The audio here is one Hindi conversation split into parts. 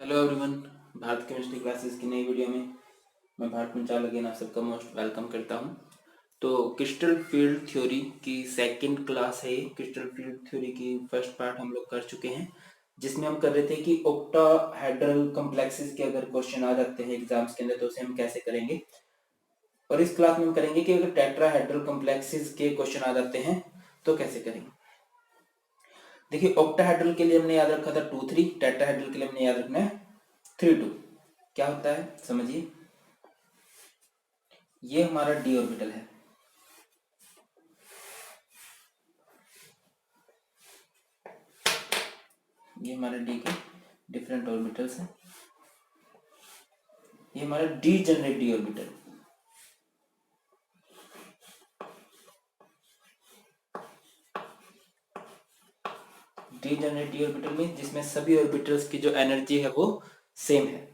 Hello everyone. Bharat chemistry classes की नई वीडियो में मैं भारत पंचाल अगेन आप सबका मोस्ट वेलकम करता हूं। तो क्रिस्टल फील्ड थ्योरी की सेकंड क्लास है। क्रिस्टल फील्ड थ्योरी की फर्स्ट पार्ट हम लोग कर चुके हैं, जिसमें हम कर रहे थे कि ऑक्टाहेड्रल कॉम्प्लेक्सेस के अगर क्वेश्चन आ जाते हैं एग्जाम्स के अंदर तो उसे हम कैसे करेंगे। और इस क्लास में हम करेंगे कि अगर टेट्राहेड्रल कॉम्प्लेक्सेस के क्वेश्चन आ जाते हैं तो कैसे करेंगे। देखिए, ऑक्टाहेड्रल के लिए हमने याद रखा था 2 3, टेट्राहेड्रल के लिए हमने याद रखना है 3 2। क्या होता है समझिए। ये हमारा डी ऑर्बिटल है, ये हमारे डी के डिफरेंट ऑर्बिटल्स हैं। ये हमारा D generate D orbital, D generate D orbital में जिसमें सभी ऑर्बिटल्स की जो एनर्जी है वो सेम है।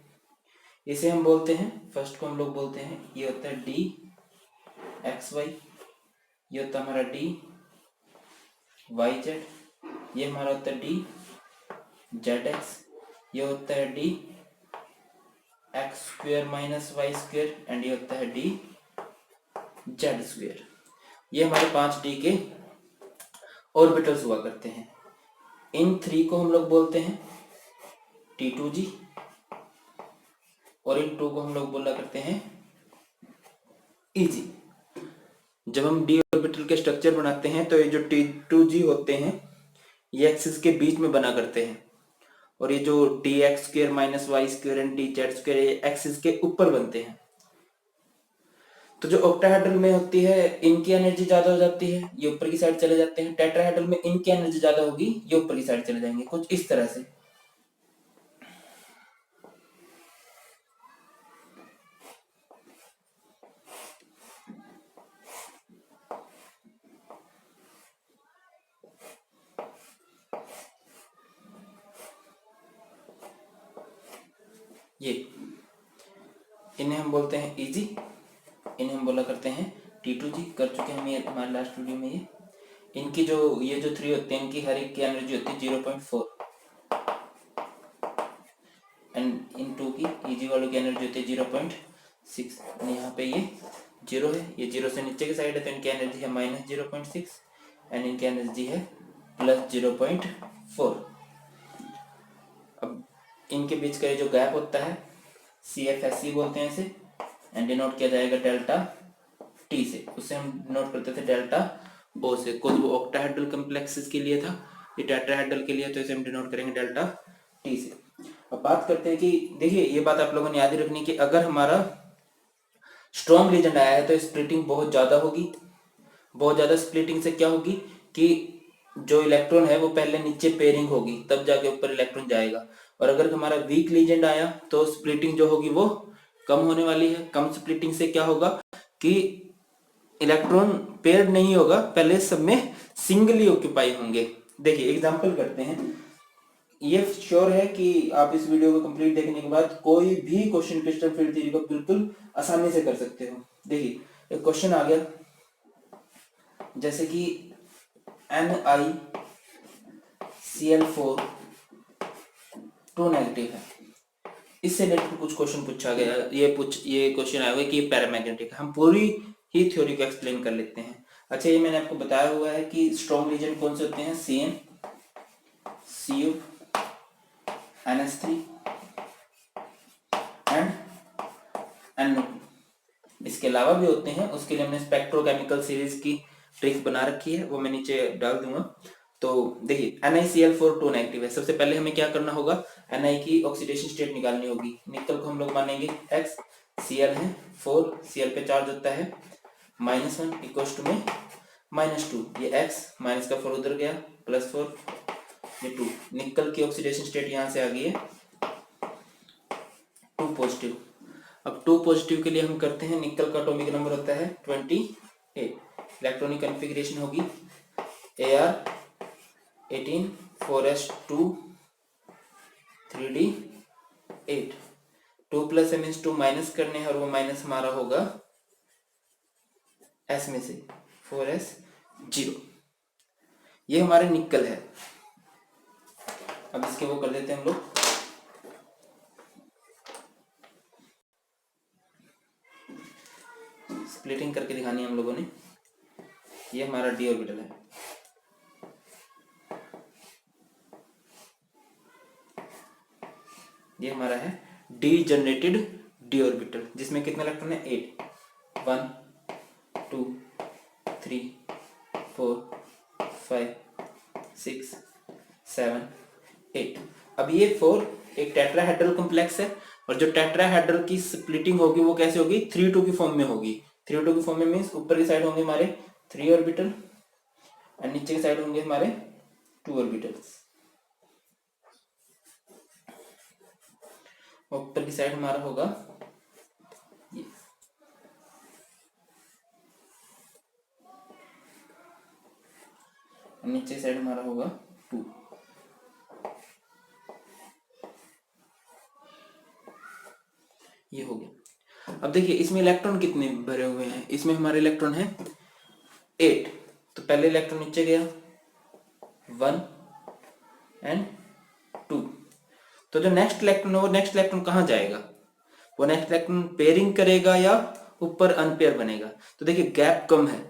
इसे हम बोलते हैं, फर्स्ट को हम लोग बोलते हैं, ये होता है डी एक्स वाई, ये होता है हमारा डी वाई जेड, ये हमारा होता है डी जेड एक्स, ये होता है d x square minus y square, and ये होता है डी जेड स्क्वेयर। ये हमारे 5 डी के ऑर्बिटल्स हुआ करते हैं। इन 3 को हम लोग बोलते हैं T2G, और इन 2 को हम लोग बोला करते हैं EG। जब हम डी ऑर्बिटल के स्ट्रक्चर बनाते हैं तो ये जो T2G होते हैं ये एक्सिस के बीच में बना करते हैं, और ये जो d x square minus y square and d z square ये एक्सिस के ऊपर बनते हैं। तो जो ऑक्टाहेड्रल में होती है इनकी एनर्जी ज्यादा हो जाती है, ये ऊपर की साइड चले जाते हैं। टेट्राहेड्रल में इनकी एनर्जी ज्यादा होगी, ये ऊपर की साइड चले जाएंगे, कुछ इस तरह से। ये इन्हें हम बोलते हैं इजी, इन्हें हम बोला करते हैं T2G। कर चुके हैं हम ये हमारे लास्ट वीडियो में। इनकी जो ये जो 3 होते हैं इनकी हर एक की एनर्जी होती है 0.4, एंड इन 2 की इजी वालों की एनर्जी होती है 0.6। यहाँ पे ये 0 है, ये 0 से नीचे की साइड है तो इनकी एनर्जी है -0.6 एंड इनकी एनर्जी है +0.4। अब इनके बीच का ये जो गैप होता है CFSE बोलते हैं इसे, एंड डिनोट किया जाएगा डेल्टा टी से। उससे हम डिनोट करते थे डेल्टा ओ से। कुछ वो ऑक्टाहेड्रल कॉम्प्लेक्सेस के लिए था, ये टेट्राहेड्रल के लिए, तो इसे हम डिनोट करेंगे डेल्टा टी से। अब बात करते हैं कि देखिए, ये बात आप लोगों ने याद ही रखनी कि अगर हमारा स्ट्रॉन्ग लीजेंड आया है तो स्प्लिटिंग बहुत ज्यादा होगी। बहुत ज्यादा स्प्लिटिंग से क्या होगी कि जो इलेक्ट्रॉन है वो पहले नीचे पेयरिंग होगी, तब जाके ऊपर इलेक्ट्रॉन जाएगा। और अगर हमारा वीक लीजेंड आया तो स्प्लिटिंग जो होगी वो कम होने वाली है। कम स्प्लिटिंग से क्या होगा कि इलेक्ट्रॉन पेयर्ड नहीं होगा, पहले सब में सिंगली ऑक्यूपाई होंगे। देखिए एग्जांपल करते हैं। ये श्योर है कि आप इस वीडियो को कंप्लीट देखने के बाद कोई भी क्वेश्चन क्रिस्टल फील्ड थ्योरी को बिल्कुल आसानी से कर सकते हो। देखिए एक क्वेश्चन आ गया, जैसे कि NiCl4 2 नेगेटिव है, इससे रिलेटेड कुछ क्वेश्चन पूछा गया। ये क्वेश्चन आया हुआ है कि ये पैरामैग्नेटिक है। हम पूरी ही थ्योरी को एक्सप्लेन कर लेते हैं। अच्छा, ये मैंने आपको बताया हुआ है कि स्ट्रॉन्ग लीजेंड कौन से होते हैं, CN, Cu, NH3 and NO2। इसके अलावा भी होते हैं, उसके लिए हमने स्पेक्ट्रोकेमिकल सीरीज की ट्रिक्स बना रखी है, वो मैं नीचे डाल दूंगा। तो देखिए NiCl4 2 नेगेटिव है। सबसे पहले हमें क्या करना होगा, Ni की ऑक्सीडेशन स्टेट निकालनी होगी। निकल को हम लोग मानेंगे X, Cl है 4, Cl पे चार्ज होता है -1 इक्वल्स टू में -2, ये X माइनस का 4 उधर गया, +4 ये 2। निकल की ऑक्सीडेशन स्टेट यहाँ से आ गई है 2 पॉजिटिव। अब 2 पॉजिटिव के लिए हम करते हैं, निकल का एटॉमिक नंबर होता है 28, इलेक्ट्रॉनिक कॉन्फ़िगरेशन होगी Ar18 4s2 3d8। 2 + means 2 minus करने हैं, और वो माइनस हमारा होगा S में से 4s0। ये हमारे निकल है। अब इसके वो कर देते हैं हम लोग स्प्लिटिंग करके दिखानी है हम लोगों ने। ये हमारा डी ऑर्बिटल है, ये हमारा है डी जनरेटेड डी ऑर्बिटल, जिसमें कितने इलेक्ट्रॉन है? 8, 1 2 3 4 5 6 7 8। अब ये 4 एक टेट्राहेड्रल कॉम्प्लेक्स है, और जो टेट्राहेड्रल की स्प्लिटिंग होगी वो कैसे होगी? 3-2 की फॉर्म में होगी। 3-2 की फॉर्म में मीन्स ऊपर की साइड होंगे हमारे 3 ऑर्बिटल और नीचे की साइड होंगे हमारे 2 ऑर्बिटल्स। ऊपर की साइड हमारा होगा ये, नीचे साइड हमारा होगा 2। ये हो गया। अब देखिए इसमें इलेक्ट्रॉन कितने भरे हुए हैं? इसमें हमारे इलेक्ट्रॉन है 8, तो पहले इलेक्ट्रॉन नीचे गया 1 एंड 2, तो जो नेक्स्ट इलेक्ट्रॉन है वो नेक्स्ट इलेक्ट्रॉन कहाँ जाएगा? वो नेक्स्ट इलेक्ट्रॉन पेयरिंग करेगा या ऊपर अनपेयर बनेगा? तो देखिए गैप कम है,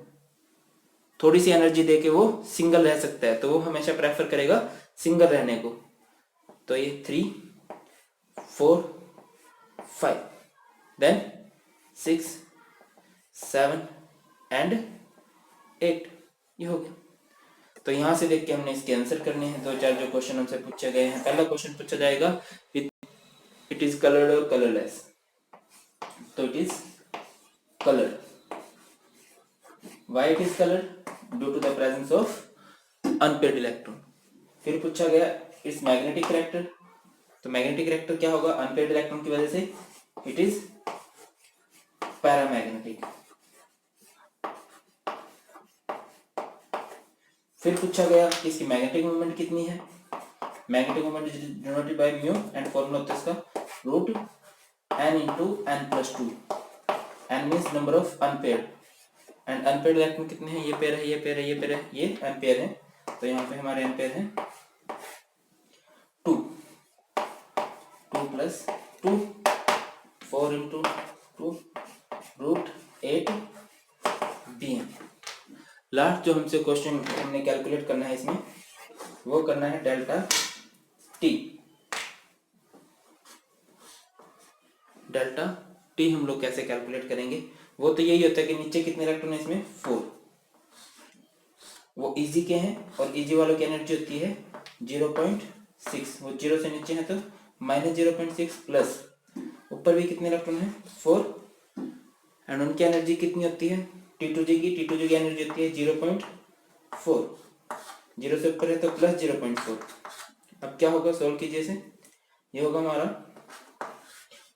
थोड़ी सी एनर्जी देके वो सिंगल रह सकता है, तो वो हमेशा प्रेफर करेगा सिंगल रहने को। तो ये 3 4 5 देन 6 7 एंड 8, ये हो गया। तो यहां से देख के हमने इसके आंसर करने हैं। 2-4 जो क्वेश्चन हमसे पूछे गए हैं, पहला क्वेश्चन पूछा जाएगा इट इज कलर्ड और कलरलेस, तो it is coloured. Why it is coloured? Due to the presence of unpaired electron. फिर पूछा गया इट्स मैग्नेटिक कैरेक्टर, तो मैग्नेटिक कैरेक्टर क्या होगा? अनपेयर्ड इलेक्ट्रॉन की वजह से इट इज पैरामैग्नेटिक। फिर पूछा गया कि इसकी मैग्नेटिक मोमेंट कितनी है? Magnetic moment is denoted by mu and formula होता है इसका root n into n plus 2। n means number of unpaired, and unpaired electron कितने हैं? ये पेयर है, ये पेयर है, ये पेयर है, ये एम्पेयर है, तो यहाँ पे हमारे एम्पेयर है 2 plus 2 4 into 2 root 8 bm। Last जो हमसे क्वेश्चन हमने कैलकुलेट करना है इसमें, वो करना है डेल्टा टी। डेल्टा टी हम लोग कैसे कैलकुलेट करेंगे? वो तो यही होता है कि नीचे कितने इलेक्ट्रॉन है इसमें? 4। वो इजी के हैं, और इजी वालों की एनर्जी होती है 0.6, वो 0 से नीचे है तो -0.6 प्लस ऊपर भी कितने इलेक्ट्रॉन है? 4, एंड उनकी एनर्जी कितनी होती है? T2G की एनर्जी होती है 0.4, 0 से ऊपर है तो प्लस 0.4। अब क्या होगा? सोल्व कीजिए इसे। ये होगा हमारा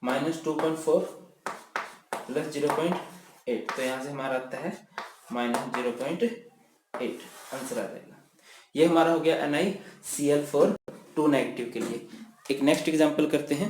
-2.4 प्लस 0.8, तो यहाँ से हमारा आता है -0.8, आंसर आ जाएगा। ये हमारा हो गया NiCl4 2 नेगेटिव के लिए। एक नेक्स्ट एग्जांपल करते हैं।